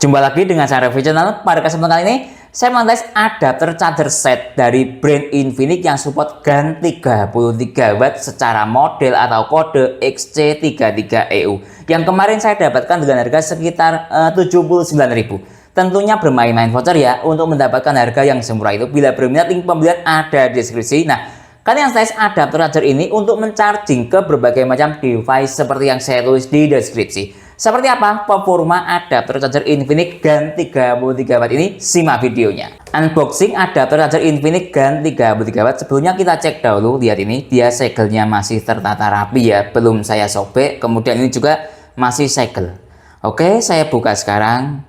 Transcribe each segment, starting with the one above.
Jumpa lagi dengan saya Review Channel. Pada kesempatan kali ini saya mengetes adapter charger set dari brand Infinix yang support GaN 33W secara model atau kode XC33EU yang kemarin saya dapatkan dengan harga sekitar 79.000. Tentunya bermain-main voucher ya untuk mendapatkan harga yang semurah itu. Bila berminat, link pembelian ada di deskripsi. Nah, kalian tes adapter charger ini untuk mencharging ke berbagai macam device seperti yang saya tulis di deskripsi. Seperti apa performa adapter charger Infinix GaN 33W ini? Simak videonya. Unboxing adapter charger Infinix GaN 33W. Sebelumnya kita cek dahulu, lihat ini, dia segelnya masih tertata rapi ya, belum saya sobek. Kemudian ini juga masih segel. Oke, saya buka sekarang.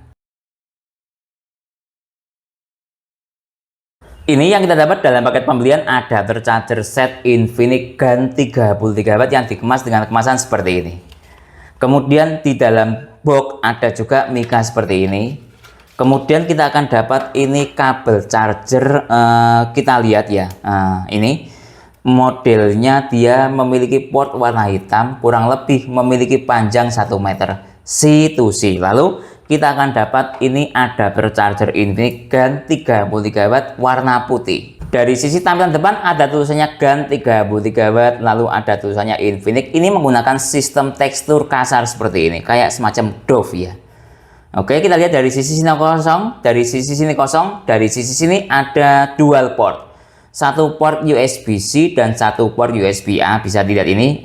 Ini yang kita dapat dalam paket pembelian adapter charger set Infinix GaN 33W yang dikemas dengan kemasan seperti ini. Kemudian di dalam box ada juga mika seperti ini. Kemudian kita akan dapat ini kabel charger. Kita lihat ya, ini modelnya dia memiliki port warna hitam, kurang lebih memiliki panjang 1 meter C to C. Lalu kita akan dapat ini adapter charger Infinix GaN 33W warna putih. Dari sisi tampilan depan ada tulisannya GaN 33W, lalu ada tulisannya Infinix. Ini menggunakan sistem tekstur kasar seperti ini, kayak semacam Dove ya. Oke, kita lihat dari sisi sini kosong, dari sisi sini kosong, dari sisi sini ada dual port. Satu port USB-C dan satu port USB-A. Bisa dilihat ini,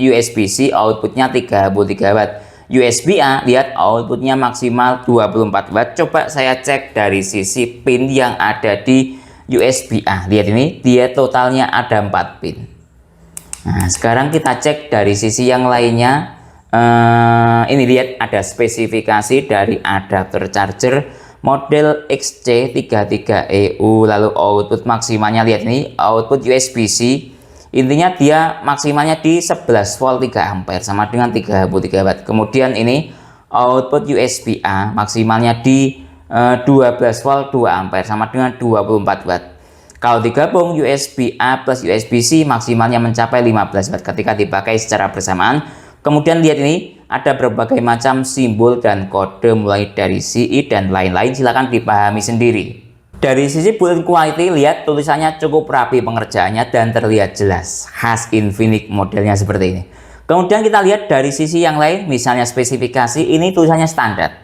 USB-C outputnya 33W. USB-A, lihat outputnya maksimal 24W. Coba saya cek dari sisi pin yang ada di USB-A. Lihat ini, dia totalnya ada 4 pin. Nah, sekarang kita cek dari sisi yang lainnya. Ini lihat ada spesifikasi dari adapter charger model XC33EU. Lalu output maksimalnya, lihat ini, output USB-C. Intinya dia maksimalnya di 11 volt 3 ampere sama dengan 33W. Kemudian ini output USB-A maksimalnya di 12 volt 2 ampere sama dengan 24 watt. Kalau digabung USB-A plus USB-C maksimalnya mencapai 15 watt ketika dipakai secara bersamaan. Kemudian lihat ini ada berbagai macam simbol dan kode mulai dari CI dan lain-lain, silahkan dipahami sendiri. Dari sisi build quality, lihat tulisannya cukup rapi pengerjaannya dan terlihat jelas khas Infinix modelnya seperti ini. Kemudian kita lihat dari sisi yang lain, misalnya spesifikasi, ini tulisannya standar.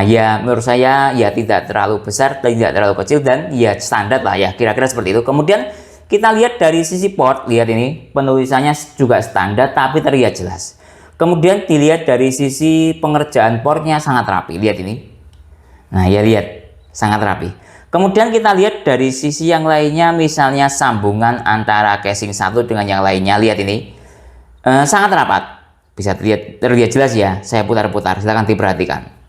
Ya menurut saya ya tidak terlalu besar, tidak terlalu kecil, dan ya standar lah ya, kira-kira seperti itu. Kemudian kita lihat dari sisi port, lihat ini penulisannya juga standar tapi terlihat jelas. Kemudian dilihat dari sisi pengerjaan portnya sangat rapi, lihat ini. Nah ya, lihat sangat rapi. Kemudian kita lihat dari sisi yang lainnya, misalnya sambungan antara casing satu dengan yang lainnya, lihat ini sangat rapat, bisa terlihat jelas ya. Saya putar-putar, silahkan diperhatikan.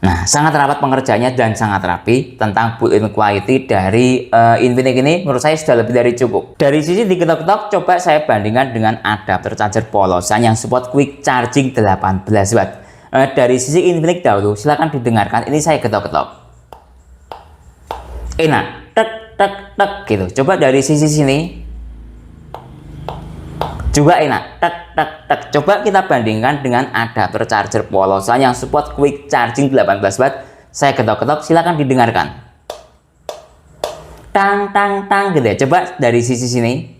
Nah, sangat rapat pengerjaannya dan sangat rapi. Tentang build-in quality dari Infinix ini menurut saya sudah lebih dari cukup. Dari sisi diketok-ketok, coba saya bandingkan dengan adapter charger polosan yang support quick charging 18 watt. Dari sisi Infinix dahulu, silahkan didengarkan. Ini saya ketok-ketok. Enak, tek tek tek gitu. Coba dari sisi sini juga enak, tek tek tek. Coba kita bandingkan dengan adapter charger polosan yang support quick charging 18 watt. Saya ketok-ketok, silakan didengarkan. Tang tang tang gitu ya. Coba dari sisi sini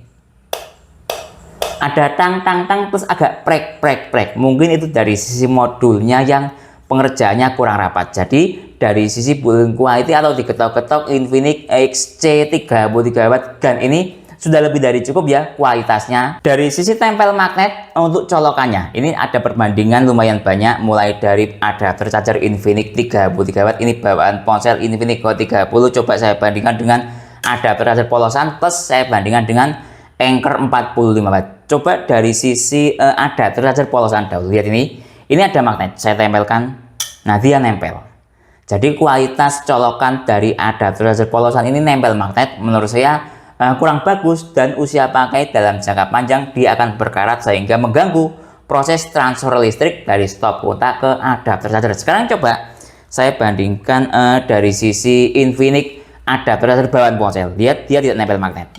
ada tang tang tang terus agak prek prek prek. Mungkin itu dari sisi modulnya yang pengerjaannya kurang rapat. Jadi dari sisi build quality atau diketok-ketok Infinix XC33W GaN ini sudah lebih dari cukup ya kualitasnya. Dari sisi tempel magnet untuk colokannya, ini ada perbandingan lumayan banyak, mulai dari adapter charger Infinix 33W. Ini bawaan ponsel Infinix Hot 30. Coba saya bandingkan dengan adapter charger polosan plus saya bandingkan dengan Anker 45W. Coba dari sisi adapter charger polosan dahulu. Lihat ini ada magnet, saya tempelkan. Nah, dia nempel. Jadi kualitas colokan dari adapter charger polosan ini nempel magnet menurut saya kurang bagus, dan usia pakai dalam jangka panjang dia akan berkarat sehingga mengganggu proses transfer listrik dari stop kota ke adapter charger. Sekarang coba saya bandingkan dari sisi Infinix adapter charger bawaan ponsel. Lihat dia tidak nempel magnet.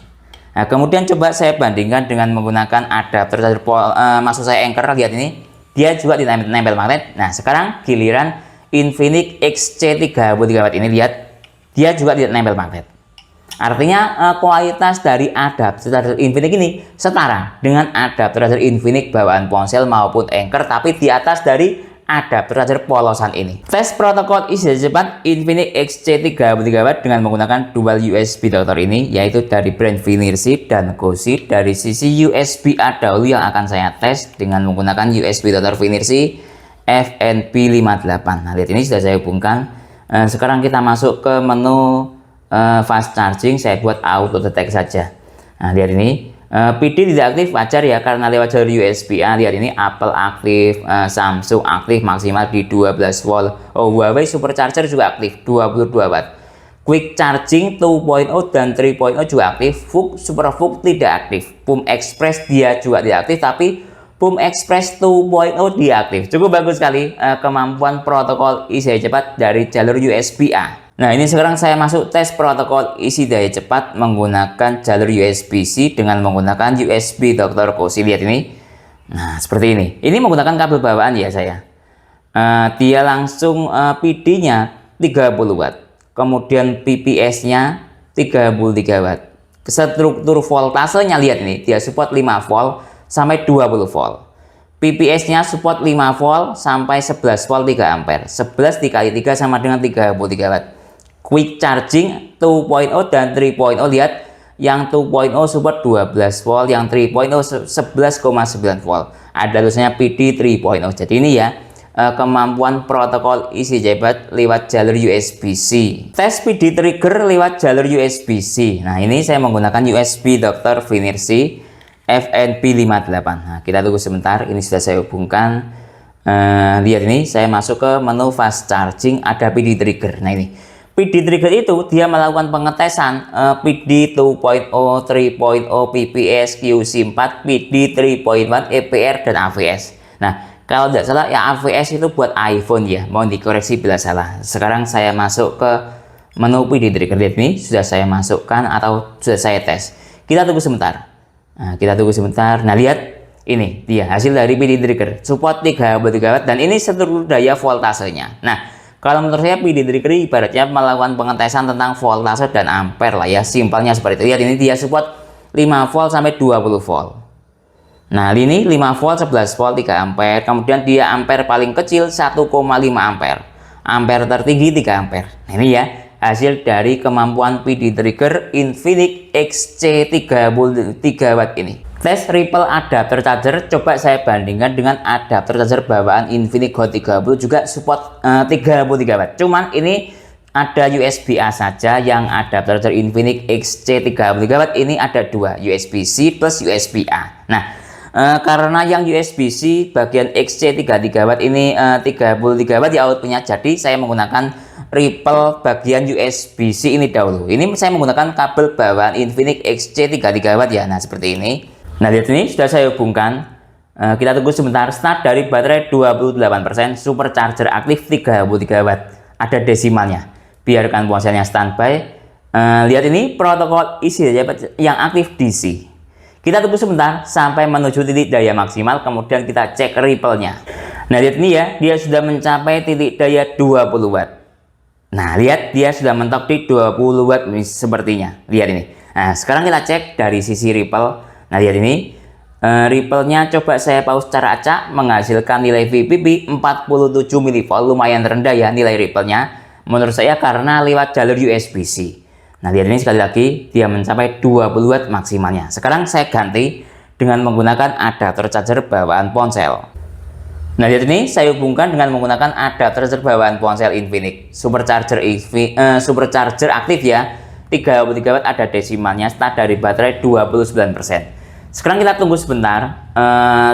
Nah, kemudian coba saya bandingkan dengan menggunakan adapter charger maksud saya Anker. Lihat ini, dia juga ditempel magnet. Nah, sekarang giliran Infinix XC33 ini, lihat dia juga tidak nempel magnet. Artinya kualitas dari adapter charger Infinix ini setara dengan adapter charger Infinix bawaan ponsel maupun Anker, tapi di atas dari adapter charger polosan ini. Tes protokol isi daya cepat Infinix XC33 dengan menggunakan dual USB dokter ini, yaitu dari brand Finersi dan Gosi. Dari sisi USB A dahulu yang akan saya tes dengan menggunakan USB dokter Finersi FNP58. Nah, lihat ini sudah saya hubungkan. Sekarang kita masuk ke menu fast charging, saya buat auto detect saja. Nah, lihat ini PD tidak aktif, wajar ya karena lewat jalur USB A. Lihat ini Apple aktif, Samsung aktif maksimal di 12 volt. Huawei supercharger juga aktif 22 watt. Quick charging 2.0 dan 3.0 juga aktif. Super VOOC tidak aktif. Pump Express dia juga tidak aktif, tapi Pump Express 2.0 dia aktif. Cukup bagus sekali kemampuan protokol isi daya cepat dari jalur USB A. Nah, ini sekarang saya masuk tes protokol isi daya cepat menggunakan jalur USB-C dengan menggunakan USB Dr. Kosi. Lihat ini. Nah, seperti ini. Ini menggunakan kabel bawaan ya saya. Dia langsung PD-nya 30 watt. Kemudian PPS-nya 33 watt. Struktur voltasenya lihat ini. Dia support 5 volt sampai 20 volt. PPS-nya support 5 volt sampai 11 volt 3 ampere. 11 dikali 3 sama dengan 33 watt. Quick charging 2.0 dan 3.0, lihat yang 2.0 support 12 volt, yang 3.0 11,9 volt. Ada tulisannya PD 3.0. Jadi ini ya kemampuan protokol isi cepat lewat jalur USB-C. Tes PD trigger lewat jalur USB-C. Nah, ini saya menggunakan USB Dr. Finersi FNP58. Nah, kita tunggu sebentar, ini sudah saya hubungkan. Lihat ini, saya masuk ke menu fast charging, ada PD trigger. Nah, ini PD trigger itu dia melakukan pengetesan PD 2.0, 3.0, PPS, QC4, PD 3.1, EPR dan AVS. Nah, kalau tidak salah ya AVS itu buat iPhone ya, mohon dikoreksi bila salah. Sekarang saya masuk ke menu PD trigger. Lihat ini sudah saya masukkan atau sudah saya tes. Kita tunggu sebentar. Nah, kita tunggu sebentar. Nah, lihat ini dia hasil dari PD trigger, support 33 watt dan ini struktur daya voltasenya. Nah, kalau menurut saya PD trigger ibaratnya melakukan pengetesan tentang voltase dan ampere lah ya, simpelnya seperti itu. Lihat ini dia support 5 volt sampai 20 volt. Nah, ini 5 volt 11 volt 3 ampere, kemudian dia ampere paling kecil 1,5 ampere. Ampere tertinggi 3 ampere. Nah, ini ya hasil dari kemampuan PD trigger Infinix XC33 watt ini. Tes ripple adapter charger coba saya bandingkan dengan adapter charger bawaan Infinix Hot 30 juga support 33 watt. Cuman ini ada USB A saja, yang adapter charger Infinix XC33 watt ini ada dua, USB-C plus USB A. Nah, karena yang USB-C bagian XC33 watt ini 33 watt ya outputnya, jadi saya menggunakan ripple bagian USB-C ini dahulu. Ini saya menggunakan kabel bawaan Infinix XC33 watt ya. Nah, seperti ini. Nah, lihat ini sudah saya hubungkan. Kita tunggu sebentar. Start dari baterai 28%, supercharger aktif 33 watt. Ada desimalnya. Biarkan ponselnya standby. Lihat ini protokol isi daya yang aktif DC. Kita tunggu sebentar sampai menuju titik daya maksimal, kemudian kita cek ripple-nya. Nah, lihat ini ya, dia sudah mencapai titik daya 20 watt. Nah, lihat dia sudah mentok di 20 watt sepertinya. Lihat ini. Nah, sekarang kita cek dari sisi ripple. Nah, lihat ini ripple-nya coba saya pause secara acak, menghasilkan nilai VPP 47 mV, lumayan rendah ya nilai ripple-nya menurut saya karena lewat jalur USB-C. Nah, lihat ini sekali lagi dia mencapai 20 watt maksimalnya. Sekarang saya ganti dengan menggunakan adapter charger bawaan ponsel. Nah, lihat ini saya hubungkan dengan menggunakan adapter charger bawaan ponsel Infinix. Supercharger aktif ya, 33 watt, ada desimalnya, start dari baterai 29%. Sekarang kita tunggu sebentar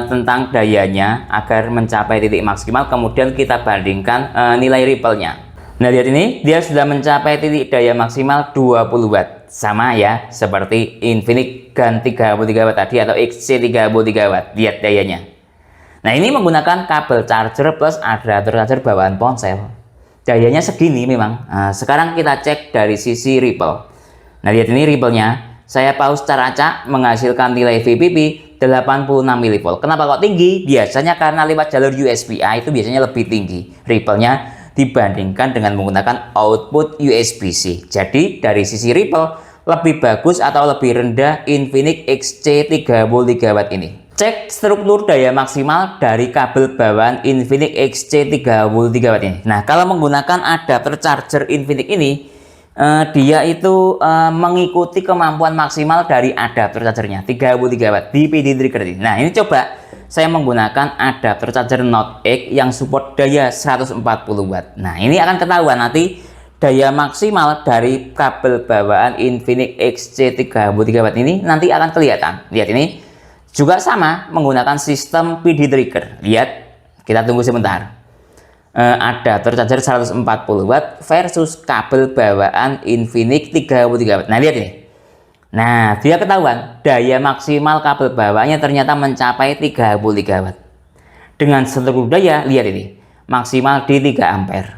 tentang dayanya agar mencapai titik maksimal, kemudian kita bandingkan nilai ripple-nya. Nah, lihat ini dia sudah mencapai titik daya maksimal 20 watt. Sama ya seperti Infinix Gun 33 watt tadi atau XC33 watt. Lihat dayanya. Nah, ini menggunakan kabel charger plus adapter charger bawaan ponsel. Dayanya segini memang. Nah, sekarang kita cek dari sisi ripple. Nah, lihat ini ripple-nya. Saya pause secara acak, menghasilkan nilai VPP 86 mV. Kenapa kok tinggi? Biasanya karena lewat jalur USB A itu biasanya lebih tinggi ripple-nya dibandingkan dengan menggunakan output USB-C. Jadi dari sisi ripple lebih bagus atau lebih rendah Infinix XC33W ini. Cek struktur daya maksimal dari kabel bawaan Infinix XC33W ini. Nah, kalau menggunakan adapter charger Infinix ini, dia itu mengikuti kemampuan maksimal dari adapter chargernya 33W di PD trigger ini. Nah, ini coba saya menggunakan adapter charger Note X yang support daya 140W. Nah, ini akan ketahuan nanti daya maksimal dari kabel bawaan Infinix XC33W ini nanti akan kelihatan. Lihat ini. Juga sama menggunakan sistem PD trigger. Lihat, kita tunggu sebentar. Adapter charger 140W versus kabel bawaan Infinix 33W. Nah, lihat ini. Nah, dia ketahuan daya maksimal kabel bawaannya ternyata mencapai 33W. Dengan struktur daya, lihat ini. Maksimal di 3 ampere.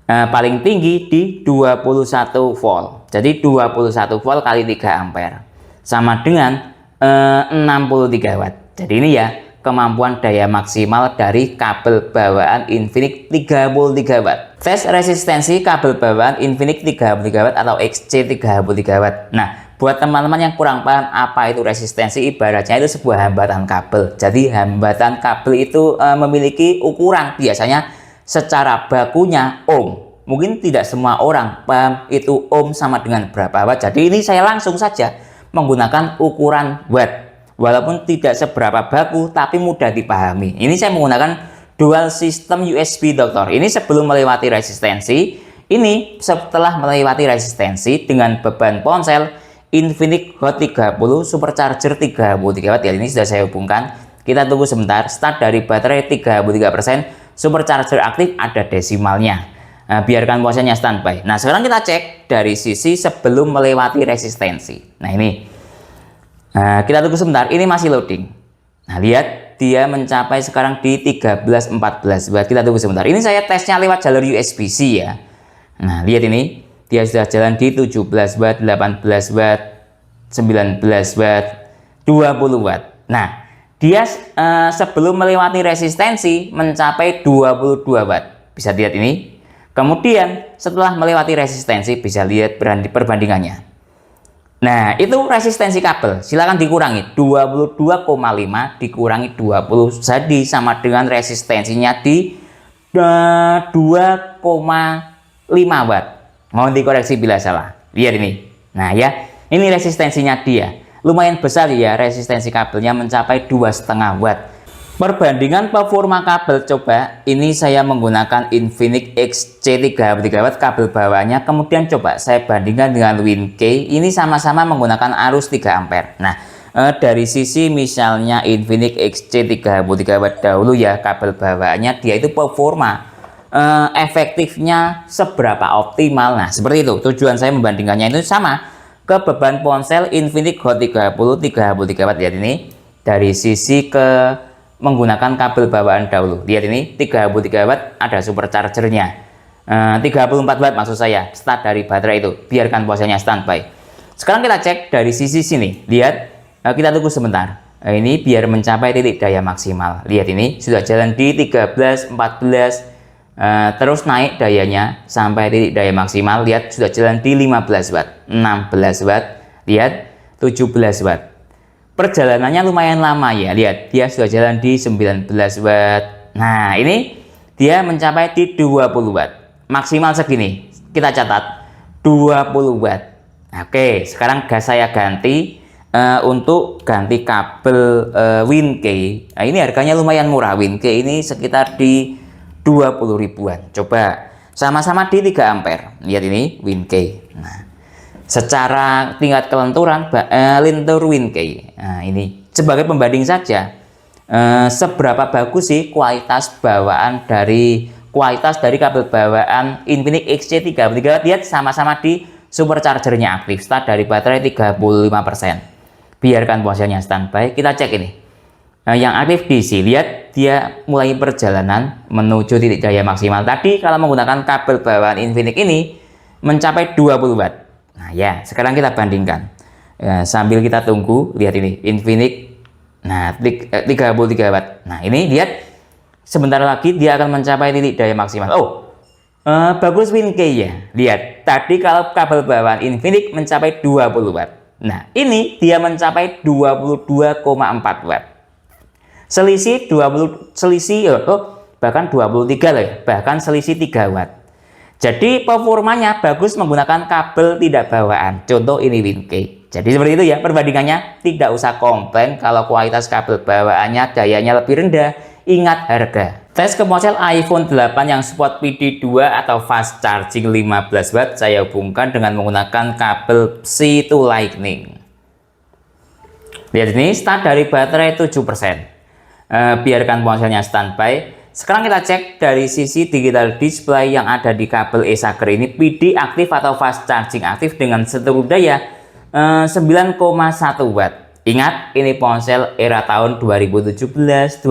Paling tinggi di 21 volt. Jadi 21 volt kali 3 ampere. Sama dengan 63W. Jadi ini ya kemampuan daya maksimal dari kabel bawaan Infinix 33W. Tes resistensi kabel bawaan Infinix 33W atau XC33W. Nah, buat teman-teman yang kurang paham apa itu resistensi, ibaratnya itu sebuah hambatan kabel. Jadi hambatan kabel itu memiliki ukuran, biasanya secara bakunya ohm. Mungkin tidak semua orang paham itu ohm sama dengan berapa watt. Jadi ini saya langsung saja menggunakan ukuran watt, walaupun tidak seberapa baku tapi mudah dipahami. Ini saya menggunakan dual system USB dokter. Ini sebelum melewati resistensi, ini setelah melewati resistensi dengan beban ponsel Infinix Hot 30 supercharger 33W. Ya, ini sudah saya hubungkan. Kita tunggu sebentar. Start dari baterai 33%, supercharger aktif ada desimalnya. Nah, biarkan posenya standby. Nah, sekarang kita cek dari sisi sebelum melewati resistensi. Nah, ini kita tunggu sebentar, ini masih loading. Nah, lihat dia mencapai sekarang di 13-14 watt. Kita tunggu sebentar, ini saya tesnya lewat jalur USB-C ya. Nah, lihat ini dia sudah jalan di 17 watt, 18 watt, 19 watt, 20 watt. Nah, dia sebelum melewati resistensi mencapai 22 watt. Bisa lihat ini. Kemudian setelah melewati resistensi bisa lihat perbandingannya. Nah, itu resistensi kabel. Silakan dikurangi 22,5 dikurangi 20 jadi sama dengan resistensinya di 2,5 watt. Mohon dikoreksi bila salah. Lihat ini. Nah, ya, ini resistensinya dia. Lumayan besar ya, resistensi kabelnya mencapai 2,5 watt. Perbandingan performa kabel, coba ini saya menggunakan Infinix XC33W kabel bawahnya, kemudian coba saya bandingkan dengan WinKey, ini sama-sama menggunakan arus 3 ampere. Nah, dari sisi misalnya Infinix XC33W dahulu ya, kabel bawahnya dia itu performa efektifnya seberapa optimal. Nah, seperti itu tujuan saya membandingkannya itu sama ke beban ponsel Infinix Hot 30 33W. Lihat ini dari sisi ke menggunakan kabel bawaan dahulu. Lihat ini 33 watt ada superchargernya, 34 watt maksud saya, start dari baterai itu. Biarkan posenya standby. Sekarang kita cek dari sisi sini. Lihat, kita tunggu sebentar. Ini biar mencapai titik daya maksimal. Lihat ini sudah jalan di 13, 14, terus naik dayanya sampai titik daya maksimal. Lihat sudah jalan di 15 watt, 16 watt. Lihat 17 watt. Perjalanannya lumayan lama ya, lihat dia sudah jalan di 19 watt. Nah, ini dia mencapai di 20 watt. Maksimal segini, kita catat 20 watt. Oke, sekarang gas saya ganti untuk ganti kabel WinKey. Nah, ini harganya lumayan murah. WinKey ini sekitar di 20 ribuan. Coba sama-sama di 3 ampere. Lihat ini WinKey. Nah, secara tingkat kelenturan lintur WinKey. Nah, ini sebagai pembanding saja, seberapa bagus sih kualitas dari kabel bawaan Infinix XC33. Lihat sama-sama di superchargernya aktif, start dari baterai 35%. Biarkan posenya standby, kita cek ini. Yang aktif DC, lihat dia mulai perjalanan menuju titik daya maksimal. Tadi kalau menggunakan kabel bawaan Infinix ini mencapai 20 watt. Nah ya, sekarang kita bandingkan ya, sambil kita tunggu. Lihat ini Infinix, nah 33 watt. Nah ini lihat sebentar lagi dia akan mencapai titik daya maksimal. Oh, Bagus WinKey ya. Lihat, tadi kalau kabel bawaan Infinix mencapai 20 watt. Nah, ini dia mencapai 22,4 watt. Selisih bahkan 23 loh ya, bahkan selisih 3 watt. Jadi performanya bagus menggunakan kabel tidak bawaan. Contoh ini WinKey. Jadi seperti itu ya perbandingannya, tidak usah komplain kalau kualitas kabel bawaannya dayanya lebih rendah. Ingat harga. Tes ke ponsel iPhone 8 yang support PD2 atau fast charging 15 watt saya hubungkan dengan menggunakan kabel C to Lightning. Lihat ini, start dari baterai 7%. Biarkan ponselnya standby. Sekarang kita cek dari sisi digital display yang ada di kabel eSager ini, PD aktif atau fast charging aktif dengan seluruh daya 9,1 watt. Ingat, ini ponsel era tahun 2017-2018.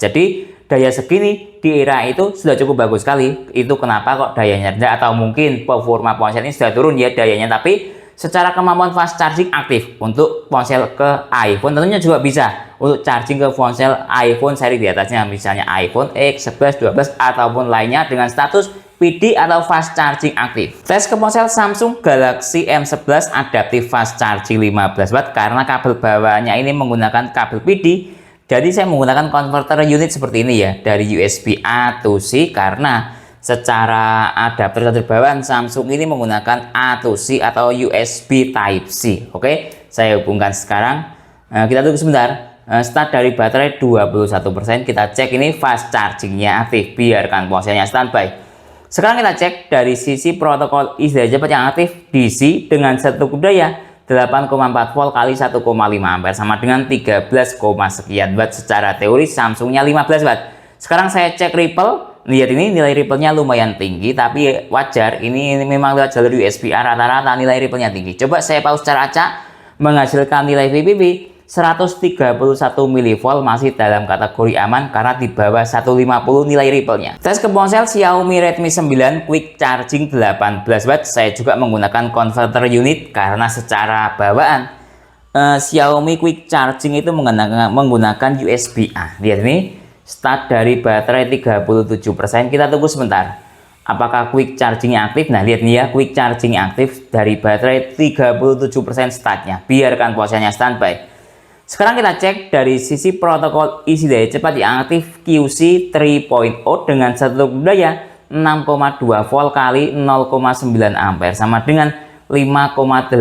Jadi daya segini di era itu sudah cukup bagus sekali. Itu kenapa kok dayanya rendah, atau mungkin performa ponsel ini sudah turun ya dayanya, tapi secara kemampuan fast charging aktif untuk ponsel ke iPhone tentunya juga bisa untuk charging ke ponsel iPhone seri di atasnya, misalnya iPhone X, 11, 12 ataupun lainnya dengan status PD atau fast charging aktif. Tes ke ponsel Samsung Galaxy M11 adaptif fast charging 15 watt karena kabel bawaannya ini menggunakan kabel PD. Jadi saya menggunakan converter unit seperti ini ya, dari USB A to C, karena secara adapter bawaan Samsung ini menggunakan A to C atau USB Type C. Oke, saya hubungkan sekarang. Kita tunggu sebentar. Start dari baterai 21%. Kita cek ini fast chargingnya aktif. Biarkan ponselnya standby. Sekarang kita cek dari sisi protokol isi daya cepat yang aktif DC dengan satu daya 8,4 volt kali 1,5 ampere sama dengan 13, sekian watt. Secara teori Samsungnya 15 watt. Sekarang saya cek ripple. Lihat ini nilai ripple-nya lumayan tinggi, tapi wajar, ini memang lewat jalur USB A rata-rata nilai ripple-nya tinggi. Coba saya pause secara acak, menghasilkan nilai VPP 131 mV, masih dalam kategori aman karena di bawah 150 nilai ripple-nya. Tes ke ponsel Xiaomi Redmi 9 Quick Charging 18 watt, saya juga menggunakan converter unit karena secara bawaan Xiaomi Quick Charging itu menggunakan USB A. Lihat ini, start dari baterai 37%. Kita tunggu sebentar. Apakah quick chargingnya aktif? Nah, lihat nih ya, quick charging aktif dari baterai 37% startnya. Biarkan ponselnya standby. Sekarang kita cek dari sisi protokol isi daya cepat yang aktif QC 3.0 dengan satu daya 6,2 volt kali 0,9 ampere sama dengan 5,8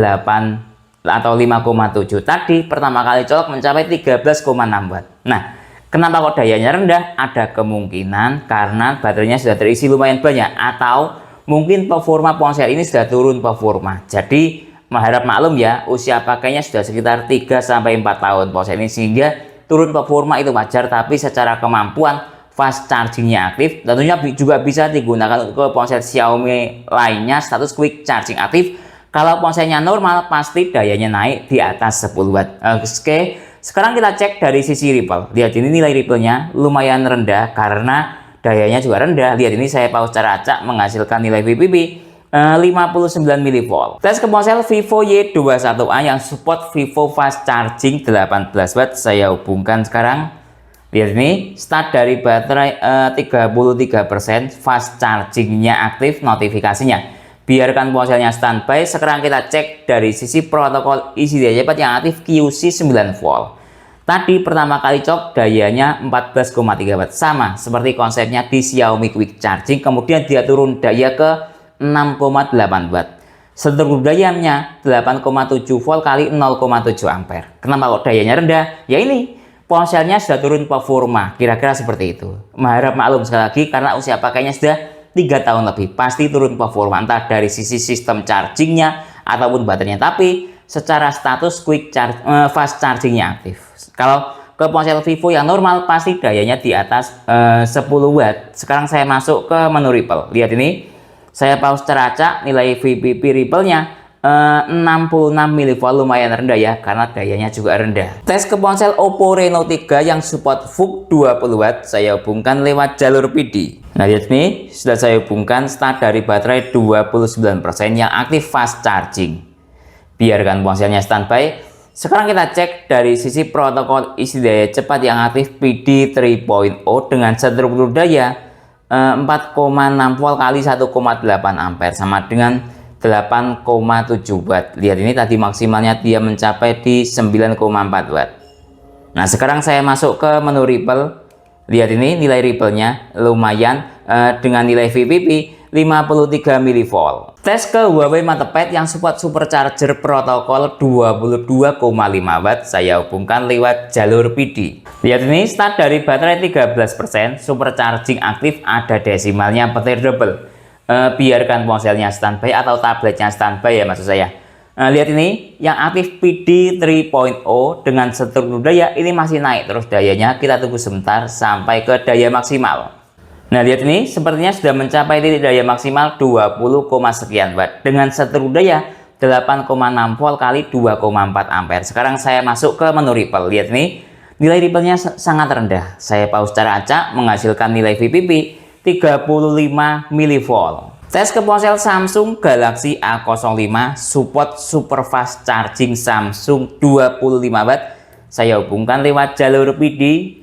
atau 5,7. Tadi pertama kali colok mencapai 13,6 watt. Nah, kenapa kok dayanya rendah? Ada kemungkinan karena baterainya sudah terisi lumayan banyak, atau mungkin performa ponsel ini sudah turun performa. Jadi harap maklum ya, usia pakainya sudah sekitar 3-4 tahun ponsel ini, sehingga turun performa itu wajar. Tapi secara kemampuan fast chargingnya aktif, tentunya juga bisa digunakan ke ponsel Xiaomi lainnya status quick charging aktif. Kalau ponselnya normal pasti dayanya naik di atas 10 watt. Oke, sekarang kita cek dari sisi ripple. Lihat ini nilai ripple-nya lumayan rendah karena dayanya juga rendah. Lihat ini, saya pause secara acak, menghasilkan nilai VPP 59 mV. Tes ke ponsel Vivo Y21A yang support Vivo fast charging 18 watt, saya hubungkan sekarang. Lihat ini, start dari baterai 33%, fast chargingnya aktif, notifikasinya. Biarkan ponselnya standby. Sekarang kita cek dari sisi protokol isi daya cepat yang aktif QC 9 volt. Tadi pertama kali cok dayanya 14,3 watt, sama seperti konsepnya di Xiaomi Quick Charging. Kemudian dia turun daya ke 6,8 watt. Seluruh dayanya 8,7 volt kali 0,7 ampere. Kenapa kok dayanya rendah? Ya ini, ponselnya sudah turun performa, kira-kira seperti itu. Harap maklum sekali lagi karena usia pakainya sudah 3 tahun lebih, pasti turun performa entah dari sisi sistem chargingnya ataupun baterainya. Tapi secara status quick charge, fast chargingnya aktif. Kalau ke ponsel Vivo yang normal pasti dayanya di atas 10 watt. Sekarang saya masuk ke menu ripple. Lihat ini, saya pause secara acak, nilai VPP ripple-nya 66 mV, lumayan rendah ya karena dayanya juga rendah. Tes ke ponsel Oppo Reno 3 yang support VOOC 20 watt, saya hubungkan lewat jalur PD. Nah, lihat nih, sudah saya hubungkan, start dari baterai 29% yang aktif fast charging. Biarkan ponselnya standby. Sekarang kita cek dari sisi protokol isi daya cepat yang aktif PD 3.0 dengan struktur daya 4,6 volt kali 1,8 ampere sama dengan 8,7 watt. Lihat ini tadi maksimalnya dia mencapai di 9,4 watt. Nah sekarang saya masuk ke menu Ripple. Lihat ini nilai Ripple-nya lumayan dengan nilai VPP 53 mV. Tes ke Huawei Matepad yang support supercharger protokol 22,5 watt saya hubungkan lewat jalur PD. Lihat ini start dari baterai 13%, supercharging aktif ada desimalnya petir double. Biarkan ponselnya standby atau tabletnya standby ya maksud saya. Lihat ini yang aktif PD 3.0 dengan struktur daya ini masih naik terus dayanya. Kita tunggu sebentar sampai ke daya maksimal. Nah lihat ini sepertinya sudah mencapai titik daya maksimal 20, sekian watt dengan struktur daya 8,6 volt kali 2,4 ampere. Sekarang saya masuk ke menu Ripple. Lihat ini nilai Ripple-nya sangat rendah. Saya pause secara acak menghasilkan nilai VPP 35 mV. Tes ke ponsel Samsung Galaxy A05 support super fast charging Samsung 25 watt. Saya hubungkan lewat jalur PD.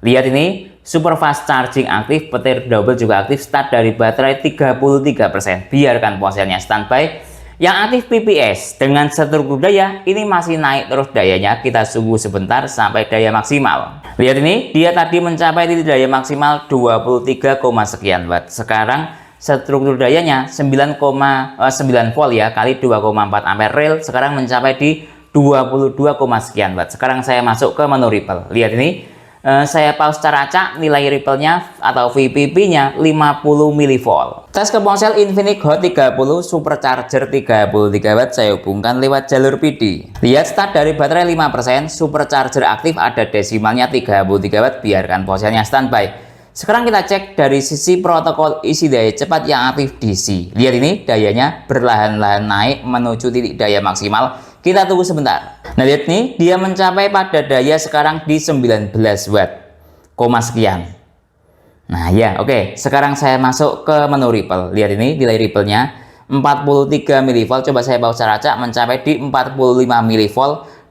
Lihat ini super fast charging aktif, petir double juga aktif, start dari baterai 33%. Biarkan ponselnya standby. Yang aktif PPS dengan struktur daya ini masih naik terus dayanya. Kita tunggu sebentar sampai daya maksimal. Lihat ini dia tadi mencapai titik daya maksimal 23, sekian watt. Sekarang struktur dayanya 9,9 volt ya kali 2,4 ampere real sekarang mencapai di 22, sekian watt. Sekarang saya masuk ke menu Ripple. Lihat ini saya pause secara acak nilai Ripple-nya atau VPP-nya 50 mV. Tes ke ponsel Infinix Hot 30 supercharger 33 watt saya hubungkan lewat jalur PD. Lihat start dari baterai 5%, supercharger aktif ada desimalnya 33 watt. Biarkan ponselnya standby. Sekarang kita cek dari sisi protokol isi daya cepat yang aktif DC. Lihat ini dayanya berlahan-lahan naik menuju titik daya maksimal. Kita tunggu sebentar. Nah lihat nih dia mencapai pada daya sekarang di 19 watt, sekian. Nah ya oke. Sekarang saya masuk ke menu Ripple. Lihat ini nilai Ripple-nya 43 mV. Coba saya pause secara acak mencapai di 45 mV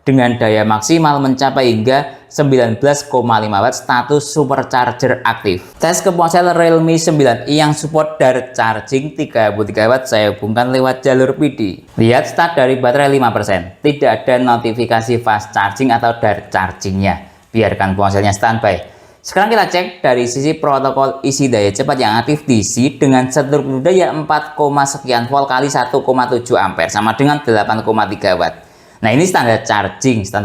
dengan daya maksimal mencapai hingga 19,5 watt, status supercharger aktif. Tes ke ponsel Realme 9i yang support direct charging 33 watt saya hubungkan lewat jalur PD. Lihat start dari baterai 5%, tidak ada notifikasi fast charging atau direct chargingnya. Biarkan ponselnya standby. Sekarang kita cek dari sisi protokol isi daya cepat yang aktif DC dengan struktur daya 4, sekian volt kali 1,7 ampere sama dengan 8,3 watt. Nah ini standar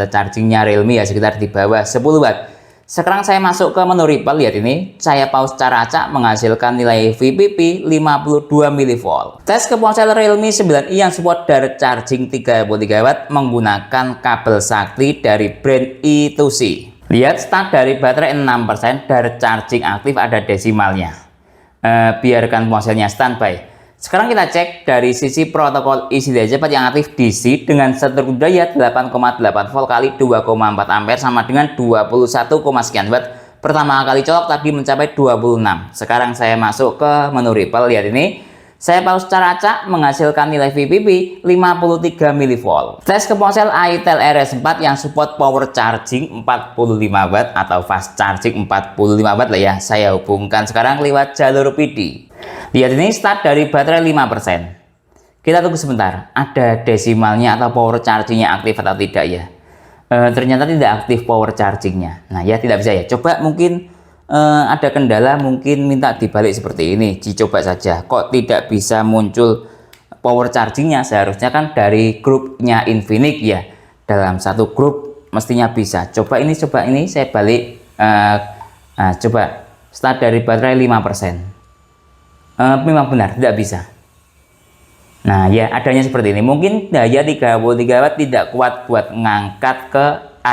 chargingnya Realme ya sekitar di bawah 10 watt. Sekarang saya masuk ke menu Ripple. Lihat ini saya pause secara acak menghasilkan nilai VPP 52 mV. Tes ke ponsel Realme 9i yang support direct charging 33 watt menggunakan kabel sakti dari brand I2C. Lihat start dari baterai 6%, direct charging aktif ada desimalnya. Biarkan ponselnya standby. Sekarang kita cek dari sisi protokol isi daya cepat yang aktif DC dengan struktur daya 8,8 volt kali 2,4 ampere sama dengan 21, sekian watt. Pertama kali colok tadi mencapai 26. Sekarang saya masuk ke menu Ripple. Lihat ini saya pause secara acak menghasilkan nilai VPP 53 mV. Tes ke ponsel Itel RS4 yang support power charging 45 watt atau fast charging 45 watt lah ya. Saya hubungkan sekarang lewat jalur PD. Lihat ini start dari baterai 5%. Kita tunggu sebentar, ada desimalnya atau power chargingnya aktif atau tidak ya. Ternyata tidak aktif power chargingnya. Nah ya tidak bisa ya. Coba mungkin ada kendala, mungkin minta dibalik seperti ini. Dicoba saja. Kok tidak bisa muncul power chargingnya? Seharusnya kan dari grupnya Infinix ya. Dalam satu grup mestinya bisa. Coba ini saya balik. Coba start dari baterai 5%. Memang benar tidak bisa. Nah ya adanya seperti ini. Mungkin daya 33 watt tidak kuat buat ngangkat ke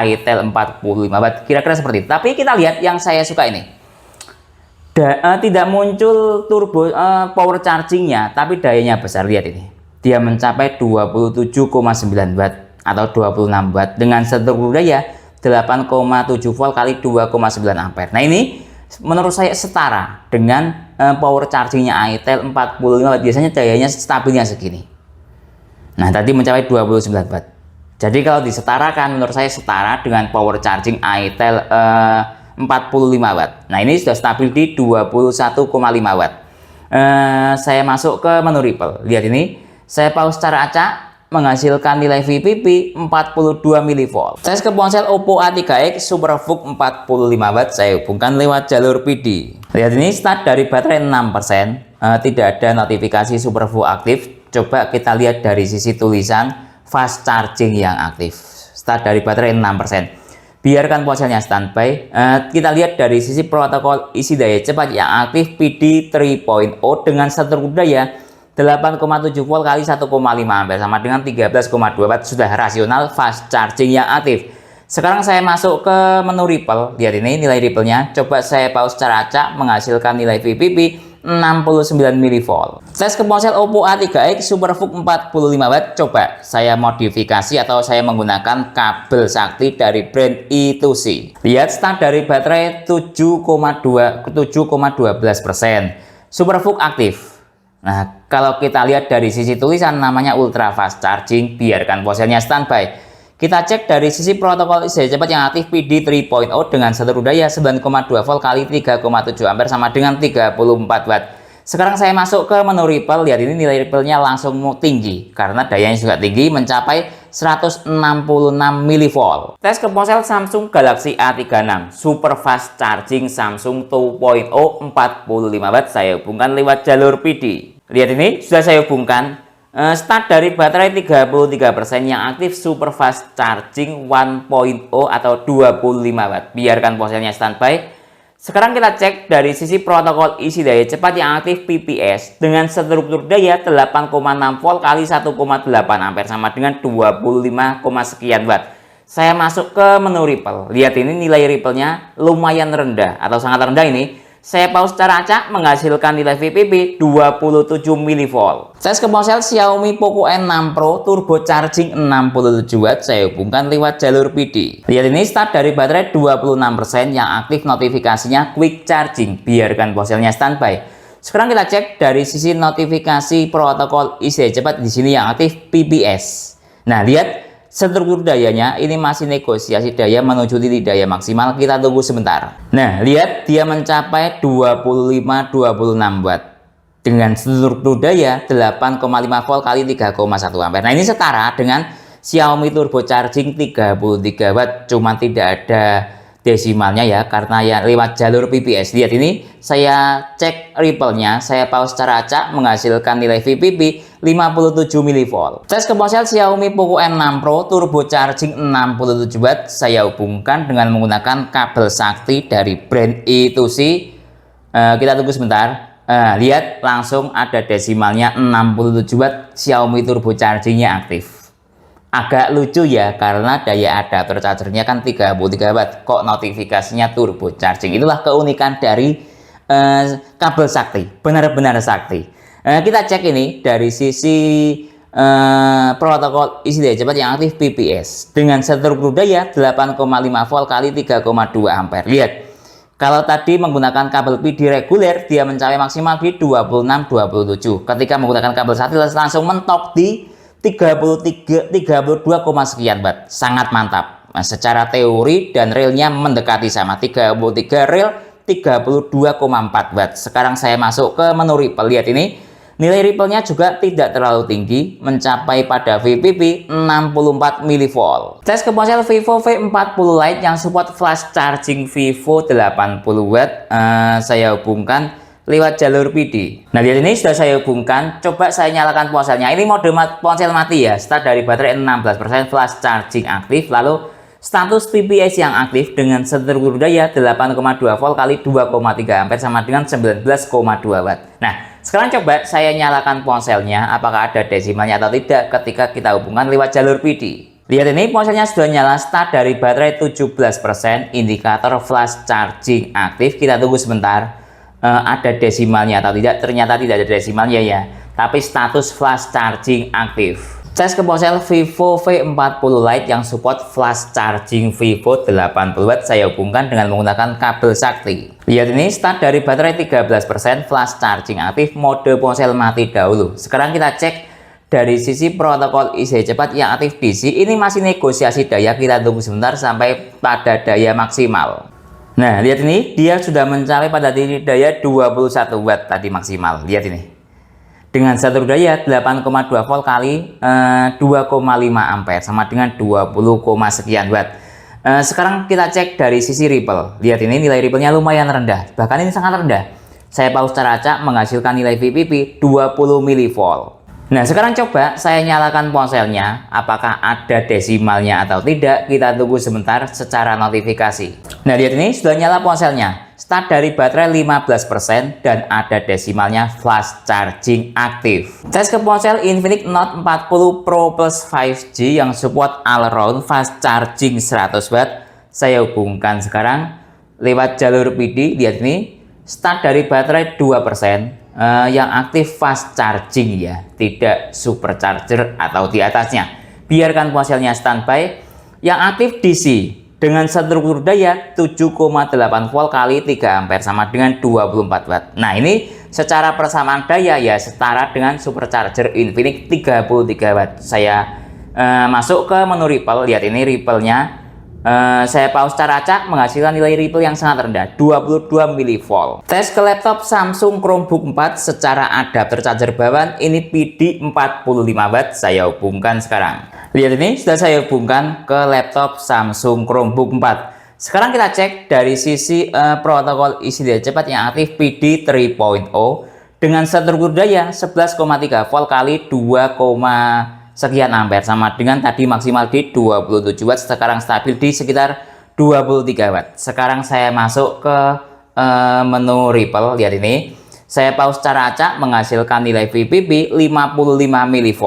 Itel 45 watt. Kira-kira seperti itu. Tapi kita lihat yang saya suka ini. Tidak muncul turbo power chargingnya, tapi dayanya besar. Lihat ini. Dia mencapai 27,9 watt atau 26 watt dengan struktur daya 8,7 volt kali 2,9 ampere. Nah ini menurut saya setara dengan power chargingnya Itel 45 watt. Biasanya dayanya stabilnya segini. Nah tadi mencapai 29 watt. Jadi kalau disetarakan menurut saya setara dengan power charging Itel 45 watt. Nah, ini sudah stabil di 21,5 watt. Saya masuk ke menu Ripple. Lihat ini, saya pause secara acak, menghasilkan nilai VPP 42 mV. Tes ke ponsel Oppo A3X SuperVOOC 45 watt, saya hubungkan lewat jalur PD. Lihat ini, start dari baterai 6%, tidak ada notifikasi SuperVOOC aktif. Coba kita lihat dari sisi tulisan fast charging yang aktif. Start dari baterai 6%. Biarkan ponselnya standby. Kita lihat dari sisi protokol isi daya cepat yang aktif PD 3.0 dengan struktur daya 8,7 volt kali 1,5 ampere sama dengan 13,2 watt, sudah rasional fast charging yang aktif. Sekarang saya masuk ke menu Ripple. Lihat ini nilai Ripple-nya. Coba saya pause secara acak, menghasilkan nilai VPP 69 mV. Tes ke ponsel Oppo A3X SuperVOOC 45 watt. Coba saya modifikasi atau saya menggunakan kabel sakti dari brand I2C. Lihat start dari baterai 7,12%. SuperVOOC aktif. Nah, kalau kita lihat dari sisi tulisan namanya ultra fast charging, biarkan ponselnya standby. Kita cek dari sisi protokol isi daya cepat yang aktif PD 3.0 dengan struktur daya 9,2 volt kali 3,7 ampere sama dengan 34 watt. Sekarang saya masuk ke menu Ripple. Lihat ini nilai Ripple-nya langsung tinggi karena dayanya juga tinggi, mencapai 166 mV. Tes ke ponsel Samsung Galaxy A36 super fast charging Samsung 2.0 45 watt, saya hubungkan lewat jalur PD. Lihat ini, sudah saya hubungkan. Start dari baterai 33% yang aktif super fast charging 1.0 atau 25 watt. Biarkan ponselnya standby. Sekarang kita cek dari sisi protokol isi daya cepat yang aktif PPS dengan struktur daya 8,6 volt kali 1,8 ampere sama dengan 25, sekian watt. Saya masuk ke menu Ripple. Lihat ini nilai Ripple-nya lumayan rendah atau sangat rendah ini. Saya pause secara acak, menghasilkan nilai VPP 27 mV. Tes ke ponsel Xiaomi Poco N6 Pro Turbo Charging 67 watt, saya hubungkan lewat jalur PD. Lihat ini start dari baterai 26% yang aktif notifikasinya quick charging. Biarkan ponselnya standby. Sekarang kita cek dari sisi notifikasi protokol isi daya cepat di sini yang aktif PPS. Nah, lihat struktur dayanya ini masih negosiasi daya menuju titik daya maksimal. Kita tunggu sebentar. Nah, lihat dia mencapai 25-26 watt dengan struktur daya 8,5 volt kali 3,1 ampere. Nah, ini setara dengan Xiaomi Turbo Charging 33 watt, cuma tidak ada desimalnya ya karena ya lewat jalur PPS. Lihat ini, saya cek Ripple-nya, saya pause secara acak, menghasilkan nilai VPP 57 mV. Tes ke ponsel Xiaomi Poco N6 Pro Turbo Charging 67 watt, saya hubungkan dengan menggunakan kabel sakti dari brand I2C. Kita tunggu sebentar. Lihat langsung ada desimalnya 67 watt, Xiaomi Turbo Charging-nya aktif. Agak lucu ya karena daya adaptor chargernya kan 33 watt, kok notifikasinya turbo charging. Itulah keunikan dari kabel sakti, benar-benar sakti. Kita cek ini dari sisi protokol isi daya cepat yang aktif PPS dengan struktur daya 8,5 volt kali 3,2 ampere. Lihat, kalau tadi menggunakan kabel PD reguler dia mencapai maksimal di 26-27. Ketika menggunakan kabel sakti langsung mentok di 32, sekian watt. Sangat mantap. Nah, secara teori dan realnya mendekati sama, 33 real 32,4 watt. Sekarang saya masuk ke menu Ripple. Lihat ini, nilai Ripple-nya juga tidak terlalu tinggi, mencapai pada VPP 64 mV. Tes ke ponsel Vivo V40 Lite yang support flash charging Vivo 80 watt, saya hubungkan lewat jalur PD. Nah, lihat ini sudah saya hubungkan. Coba saya nyalakan ponselnya. Ini mode ponsel mati ya. Start dari baterai 16%, flash charging aktif. Lalu status PPS yang aktif dengan struktur daya 8,2 volt kali 2,3 ampere sama dengan 19,2 watt. Nah, sekarang coba saya nyalakan ponselnya. Apakah ada desimalnya atau tidak ketika kita hubungkan lewat jalur PD. Lihat ini, ponselnya sudah nyala. Start dari baterai 17%, indikator flash charging aktif. Kita tunggu sebentar. Ada desimalnya atau tidak. Ternyata tidak ada desimalnya ya, tapi status flash charging aktif. Tes ke ponsel Vivo V40 Lite yang support flash charging Vivo 80 watt, saya hubungkan dengan menggunakan kabel sakti. Lihat ini, start dari baterai 13%, flash charging aktif, mode ponsel mati dahulu. Sekarang kita cek dari sisi protokol isi daya cepat yang aktif DC. Ini masih negosiasi daya, kita tunggu sebentar sampai pada daya maksimal. Nah, lihat ini, dia sudah mencapai pada titik daya 21 watt tadi maksimal. Lihat ini. Dengan satu daya 8,2 volt kali 2,5 ampere sama dengan 20, sekian watt. Sekarang kita cek dari sisi ripple. Lihat ini, nilai ripple-nya lumayan rendah. Bahkan ini sangat rendah. Saya pause secara acak menghasilkan nilai VPP 20 mV. Nah, sekarang coba saya nyalakan ponselnya, apakah ada desimalnya atau tidak. Kita tunggu sebentar secara notifikasi. Nah, lihat ini sudah nyala ponselnya. Start dari baterai 15% dan ada desimalnya flash charging aktif. Tes ke ponsel Infinix Note 40 Pro Plus 5G yang support all round fast charging 100 watt. Saya hubungkan sekarang lewat jalur PD. Lihat ini, start dari baterai 2%. Yang aktif fast charging ya, tidak supercharger atau di atasnya. Biarkan ponselnya standby. Yang aktif DC dengan struktur daya 7,8 volt kali 3 ampere sama dengan 24 watt. Nah, ini secara persamaan daya ya setara dengan supercharger Infinix 33 watt. Saya masuk ke menu ripple. Lihat ini ripple-nya. Saya pause secara acak menghasilkan nilai ripple yang sangat rendah 22 mV. Tes ke laptop Samsung Chromebook 4 secara adapter charger bawaan ini PD 45 watt. Saya hubungkan sekarang. Lihat ini sudah saya hubungkan ke laptop Samsung Chromebook 4. Sekarang kita cek dari sisi protokol isi daya cepat yang aktif PD 3.0 dengan struktur daya 11,3 volt kali 2, sekian ampere sama dengan tadi maksimal di 27 watt, sekarang stabil di sekitar 23 watt. Sekarang saya masuk ke menu ripple. Lihat ini, saya pause secara acak menghasilkan nilai VPP 55 mV.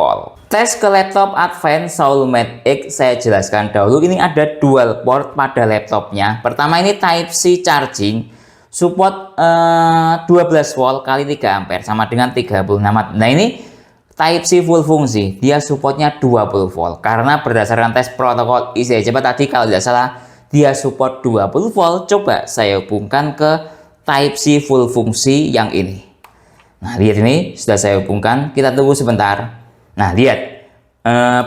Tes ke laptop Advance Soulmate X, saya jelaskan dahulu. Ini ada dual port pada laptopnya. Pertama ini Type C charging, support 12 volt kali 3 ampere sama dengan 36 watt. Nah, ini Type C full fungsi, dia supportnya 20 volt. Karena berdasarkan tes protokol isi daya cepat tadi, kalau tidak salah dia support 20 volt. Coba saya hubungkan ke Type C full fungsi yang ini. Nah, lihat ini sudah saya hubungkan. Kita tunggu sebentar. Nah, lihat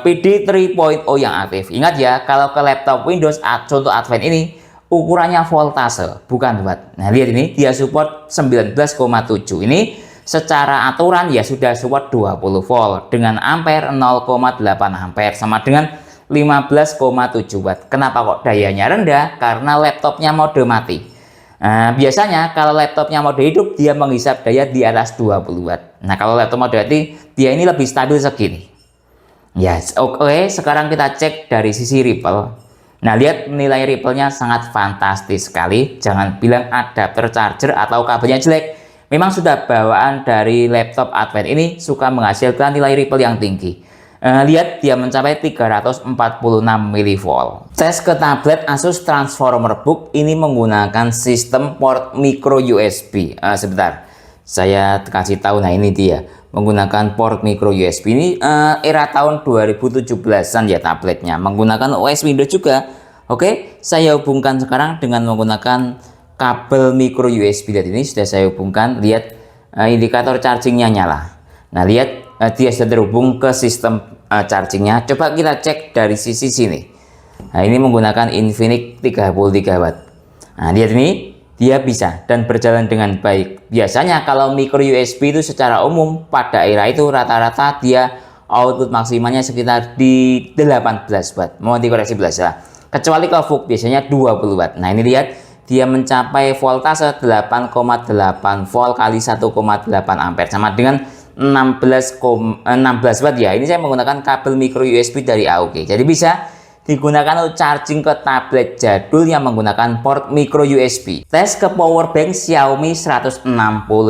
PD 3.0 yang aktif. Ingat ya, kalau ke laptop Windows contoh Advance ini ukurannya voltase bukan watt. Nah, lihat ini dia support 19,7. Ini secara aturan ya sudah support 20 volt dengan ampere 0,8 ampere sama dengan 15,7 watt. Kenapa kok dayanya rendah? Karena laptopnya mode mati. Nah, biasanya kalau laptopnya mode hidup dia menghisap daya di atas 20 watt. Nah, kalau laptop mode mati dia ini lebih stabil segini. Ya, oke, sekarang kita cek dari sisi ripple. Nah, lihat nilai ripple-nya sangat fantastis sekali. Jangan bilang adapter charger atau kabelnya jelek. Memang sudah bawaan dari laptop Advance ini suka menghasilkan nilai ripple yang tinggi. Lihat dia mencapai 346 mV. Tes ke tablet Asus Transformer Book ini menggunakan sistem port micro USB. Sebentar, saya kasih tahu. Nah, ini dia menggunakan port micro USB ini era tahun 2017an ya tabletnya. Menggunakan OS Windows juga. Oke, saya hubungkan sekarang dengan menggunakan kabel micro USB. Lihat ini sudah saya hubungkan. Lihat indikator chargingnya nyala. Nah, lihat dia sudah terhubung ke sistem chargingnya. Coba kita cek dari sisi sini. Nah, ini menggunakan Infinix 33 watt. Nah, lihat ini dia bisa dan berjalan dengan baik. Biasanya kalau micro USB itu secara umum pada era itu rata-rata dia output maksimalnya sekitar di 18 watt. Mau dikoreksi belajar. Kecuali kalau VOOC biasanya 20 watt. Nah, ini lihat dia mencapai voltase 8,8 volt kali 1,8 ampere sama dengan 16 watt ya. Ini saya menggunakan kabel micro USB dari AOG. Jadi bisa digunakan untuk charging ke tablet jadul yang menggunakan port micro USB. Tes ke power bank Xiaomi 160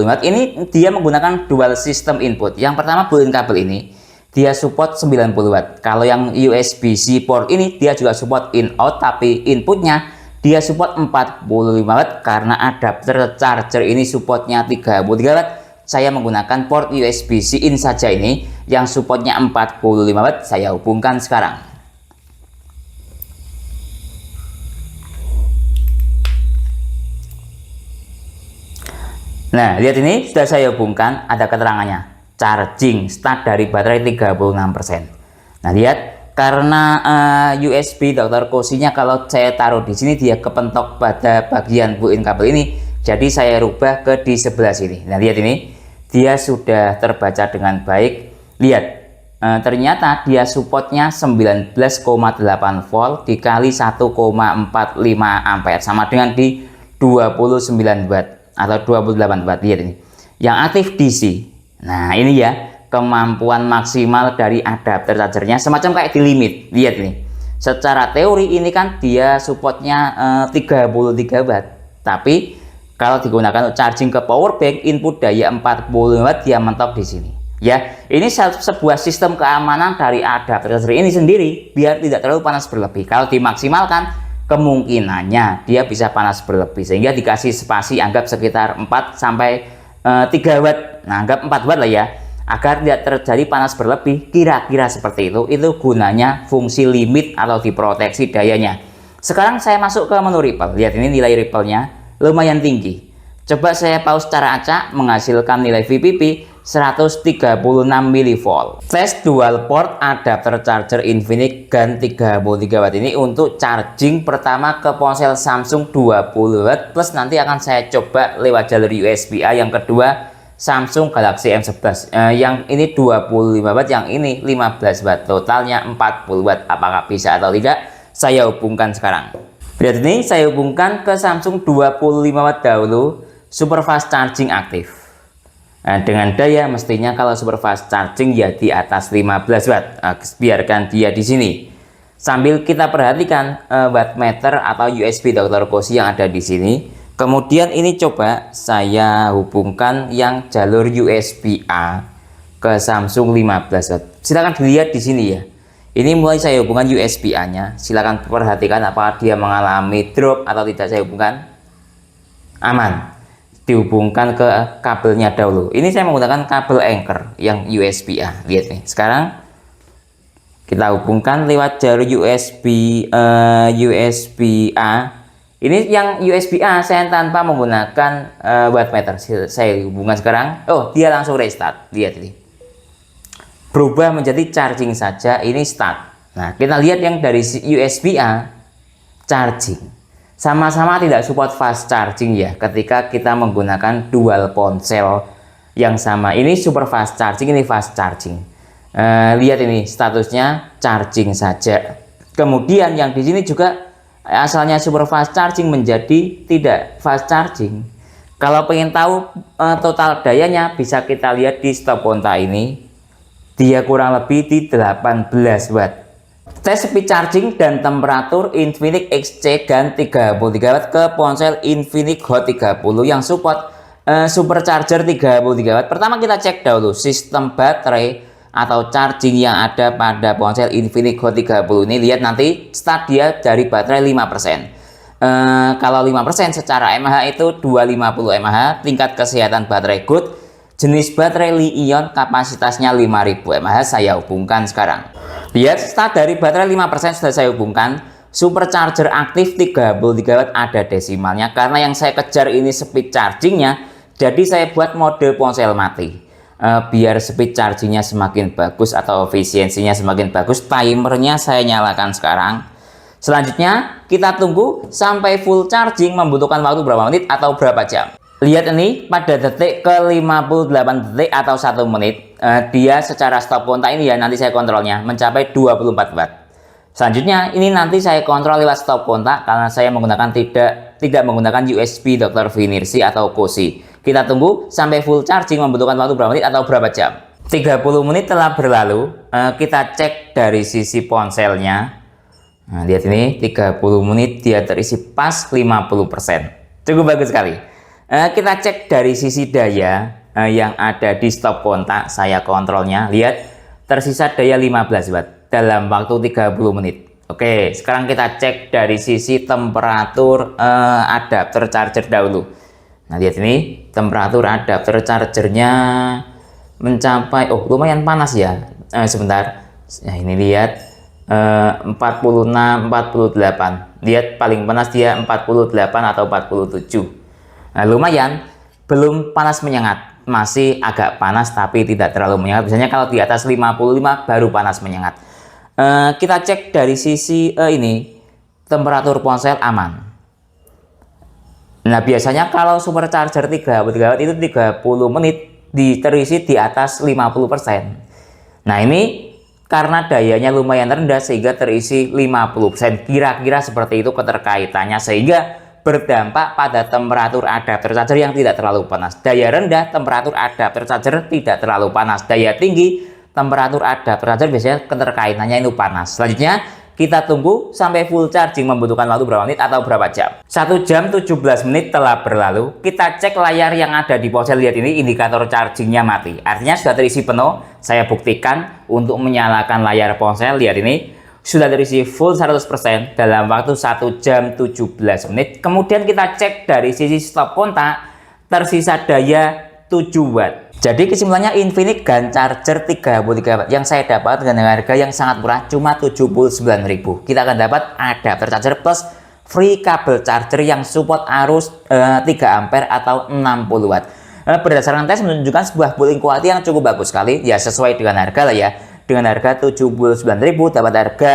watt. Ini dia menggunakan dual system input. Yang pertama built-in kabel ini dia support 90 watt. Kalau yang USB-C port ini dia juga support in out, tapi inputnya dia support 45 watt. Karena adapter charger ini supportnya 33 watt, saya menggunakan port USB-C in saja ini yang supportnya 45 watt. Saya hubungkan sekarang. Nah, lihat ini sudah saya hubungkan, ada keterangannya charging start dari baterai 36%. Nah, lihat Karena USB Dr. Cozy-nya kalau saya taruh di sini dia kepentok pada bagian buin kabel ini, jadi saya rubah ke di sebelah sini. Nah lihat ini, dia sudah terbaca dengan baik. Lihat, ternyata dia supportnya 19,8 volt dikali 1,45 ampere, sama dengan di 29 watt atau 28 watt. Lihat ini, yang aktif DC. Nah ini ya kemampuan maksimal dari adapter chargernya, semacam kayak di limit. Lihat ini, secara teori ini kan dia supportnya 33 watt, tapi kalau digunakan charging ke power bank, input daya 40 watt, dia mentok di sini. Ya, ini sebuah sistem keamanan dari adapter charger ini sendiri biar tidak terlalu panas berlebih. Kalau dimaksimalkan, kemungkinannya dia bisa panas berlebih, sehingga dikasih spasi anggap sekitar 4 sampai 3 watt. Nah, anggap 4 watt lah ya, agar tidak terjadi panas berlebih, kira-kira seperti itu. Itu gunanya fungsi limit atau diproteksi dayanya. Sekarang saya masuk ke menu ripple. Lihat ini nilai ripple-nya lumayan tinggi. Coba saya pause secara acak, menghasilkan nilai VPP 136 mV. Tes dual port adapter charger Infinix GaN 33 watt ini untuk charging pertama ke ponsel Samsung 20 watt, plus nanti akan saya coba lewat jalur USB-A yang kedua Samsung Galaxy M11. Yang ini 25 watt, yang ini 15 watt, totalnya 40 watt. Apakah bisa atau tidak, saya hubungkan sekarang. Lihat ini, saya hubungkan ke Samsung 25 watt dahulu, super fast charging aktif. Nah, dengan daya mestinya kalau super fast charging ya di atas 15 watt. Biarkan dia di sini. Sambil kita perhatikan wattmeter atau USB Dr. Cozy yang ada di sini. Kemudian ini coba saya hubungkan yang jalur USB-A ke Samsung 15 watt. Silahkan dilihat di sini ya. Ini mulai saya hubungkan USB-A-nya. Silahkan perhatikan apakah dia mengalami drop atau tidak. Saya hubungkan. Aman. Dihubungkan ke kabelnya dahulu. Ini saya menggunakan kabel Anchor yang USB-A. Lihat nih. Sekarang kita hubungkan lewat jalur USB-A. Ini yang USB-A saya tanpa menggunakan wattmeter. Saya hubungkan sekarang. Oh, dia langsung restart. Lihat ini. Berubah menjadi charging saja. Ini start. Nah, kita lihat yang dari USB-A charging. Sama-sama tidak support fast charging ya. Ketika kita menggunakan dual ponsel yang sama. Ini super fast charging, ini fast charging. Lihat ini statusnya charging saja. Kemudian yang di sini juga asalnya super fast charging menjadi tidak fast charging. Kalau pengen tahu total dayanya, bisa kita lihat di stop kontak ini. Dia kurang lebih di 18 watt. Tes speed charging dan temperatur Infinix XC GaN 33 watt ke ponsel Infinix Hot 30 yang support supercharger 33 watt. Pertama kita cek dahulu sistem baterai atau charging yang ada pada ponsel Infinix Hot 30 ini. Lihat nanti start dia dari baterai 5%. Kalau 5% secara mAh itu 250 mAh, tingkat kesehatan baterai good, jenis baterai Li-ion, kapasitasnya 5000 mAh. Saya hubungkan sekarang. Lihat start dari baterai 5% sudah saya hubungkan. Supercharger aktif 33 watt, ada desimalnya karena yang saya kejar ini speed chargingnya, jadi saya buat mode ponsel mati. Biar speed chargingnya semakin bagus atau efisiensinya semakin bagus, timernya saya nyalakan sekarang. Selanjutnya kita tunggu sampai full charging, membutuhkan waktu berapa menit atau berapa jam. Lihat ini pada detik ke 58 detik atau 1 menit, dia secara stop kontak ini ya, nanti saya kontrolnya mencapai 24 watt. Selanjutnya ini nanti saya kontrol lewat stop kontak karena saya menggunakan tidak menggunakan USB Dr. Finirsi atau Cozy. Kita tunggu sampai full charging, membutuhkan waktu berapa menit atau berapa jam. 30 menit telah berlalu. Kita cek dari sisi ponselnya. Nah, lihat ini 30 menit dia terisi pas 50%. Cukup bagus sekali. Kita cek dari sisi daya yang ada di stop kontak. Saya kontrolnya. Lihat tersisa daya 15 watt dalam waktu 30 menit. Oke, sekarang kita cek dari sisi temperatur adapter charger dahulu. Nah, lihat ini temperatur adapter chargernya mencapai, oh lumayan panas ya. Sebentar. Nah, ini lihat 46, 48. Lihat paling panas dia 48 atau 47. Nah, lumayan, belum panas menyengat. Masih agak panas tapi tidak terlalu menyengat. Biasanya kalau di atas 55 baru panas menyengat. Kita cek dari sisi ini, temperatur ponsel aman. Nah, biasanya kalau supercharger 30 watt itu 30 menit terisi di atas 50%. Nah, ini karena dayanya lumayan rendah sehingga terisi 50%. Kira-kira seperti itu keterkaitannya, sehingga berdampak pada temperatur adapter charger yang tidak terlalu panas. Daya rendah, temperatur adapter charger tidak terlalu panas. Daya tinggi, temperatur adapter charger biasanya keterkaitannya itu panas. Selanjutnya kita tunggu sampai full charging membutuhkan waktu berapa menit atau berapa jam. 1 jam 17 menit telah berlalu. Kita cek layar yang ada di ponsel. Lihat ini, indikator chargingnya mati. Artinya sudah terisi penuh. Saya buktikan untuk menyalakan layar ponsel. Lihat ini, sudah terisi full 100% dalam waktu 1 jam 17 menit. Kemudian kita cek dari sisi stop kontak, tersisa daya 7 watt. Jadi kesimpulannya, Infinix Gun Charger 33 watt yang saya dapat dengan harga yang sangat murah, cuma 79.000. Kita akan dapat adapter charger plus free kabel charger yang support arus 3 ampere atau 60 watt. Berdasarkan tes menunjukkan sebuah building quality yang cukup bagus sekali, ya sesuai dengan harga lah ya. Dengan harga 79.000 dapat harga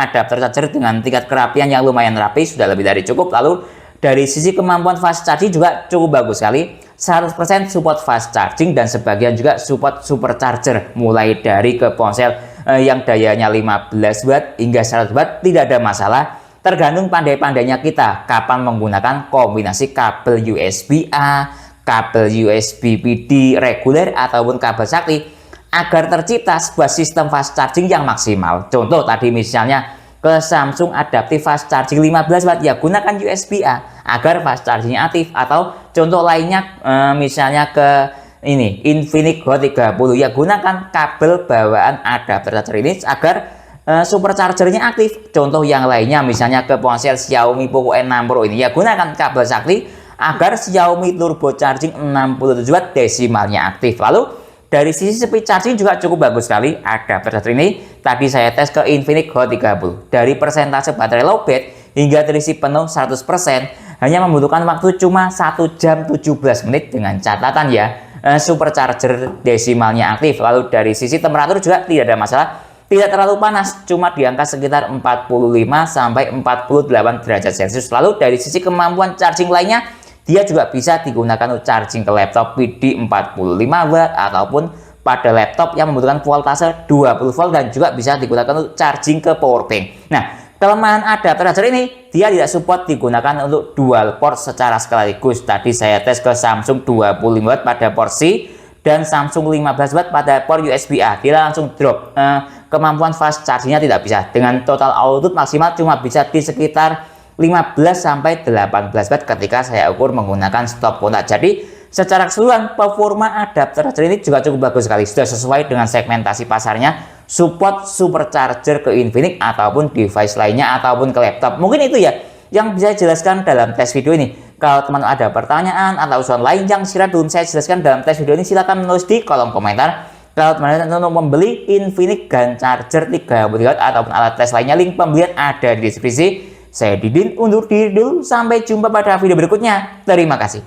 adapter charger dengan tingkat kerapian yang lumayan rapi, sudah lebih dari cukup. Lalu dari sisi kemampuan fast charging juga cukup bagus sekali. 100% support fast charging dan sebagian juga support supercharger, mulai dari ke ponsel yang dayanya 15 watt hingga 100 watt tidak ada masalah. Tergantung pandai-pandainya kita kapan menggunakan kombinasi kabel USB-A, kabel USB PD reguler ataupun kabel sakti agar tercipta sebuah sistem fast charging yang maksimal. Contoh tadi misalnya ke Samsung Adaptive Fast Charging 15 watt, ya gunakan USB-A agar fast chargingnya aktif. Atau contoh lainnya misalnya ke ini Infinix Hot 30, ya gunakan kabel bawaan adapter charger ini agar superchargernya aktif. Contoh yang lainnya misalnya ke ponsel Xiaomi Poco N6 Pro ini, ya gunakan kabel sakti agar Xiaomi Turbo Charging 67 watt desimalnya aktif. Lalu dari sisi speed charging juga cukup bagus sekali adapter charger ini. Tadi saya tes ke Infinix Hot 30. Dari persentase baterai lowbat hingga terisi penuh 100% hanya membutuhkan waktu cuma 1 jam 17 menit dengan catatan ya supercharger desimalnya aktif. Lalu dari sisi temperatur juga tidak ada masalah. Tidak terlalu panas, cuma di angka sekitar 45 sampai 48 derajat Celcius. Lalu dari sisi kemampuan charging lainnya, dia juga bisa digunakan untuk charging ke laptop PD 45 watt ataupun pada laptop yang membutuhkan voltase 20 volt dan juga bisa digunakan untuk charging ke power bank. Nah, kelemahan adapter charger ini, dia tidak support digunakan untuk dual port secara sekaligus. Tadi saya tes ke Samsung 25 watt pada port C dan Samsung 15 watt pada port USB-A. Dia langsung drop. Kemampuan fast chargingnya tidak bisa. Dengan total output maksimal cuma bisa di sekitar 15 sampai 18 watt ketika saya ukur menggunakan stop kontak. Jadi secara keseluruhan performa adapter charger ini juga cukup bagus sekali, sudah sesuai dengan segmentasi pasarnya, support supercharger ke Infinix ataupun device lainnya ataupun ke laptop. Mungkin itu ya yang bisa saya jelaskan dalam tes video ini. Kalau teman ada pertanyaan atau usulan lain yang sekiranya belum saya jelaskan dalam tes video ini, silahkan menulis di kolom komentar. Kalau teman-teman mau membeli Infinix Gun Charger 33 watt ataupun alat tes lainnya, link pembelian ada di deskripsi. Saya Didin undur diri dulu, sampai jumpa pada video berikutnya. Terima kasih.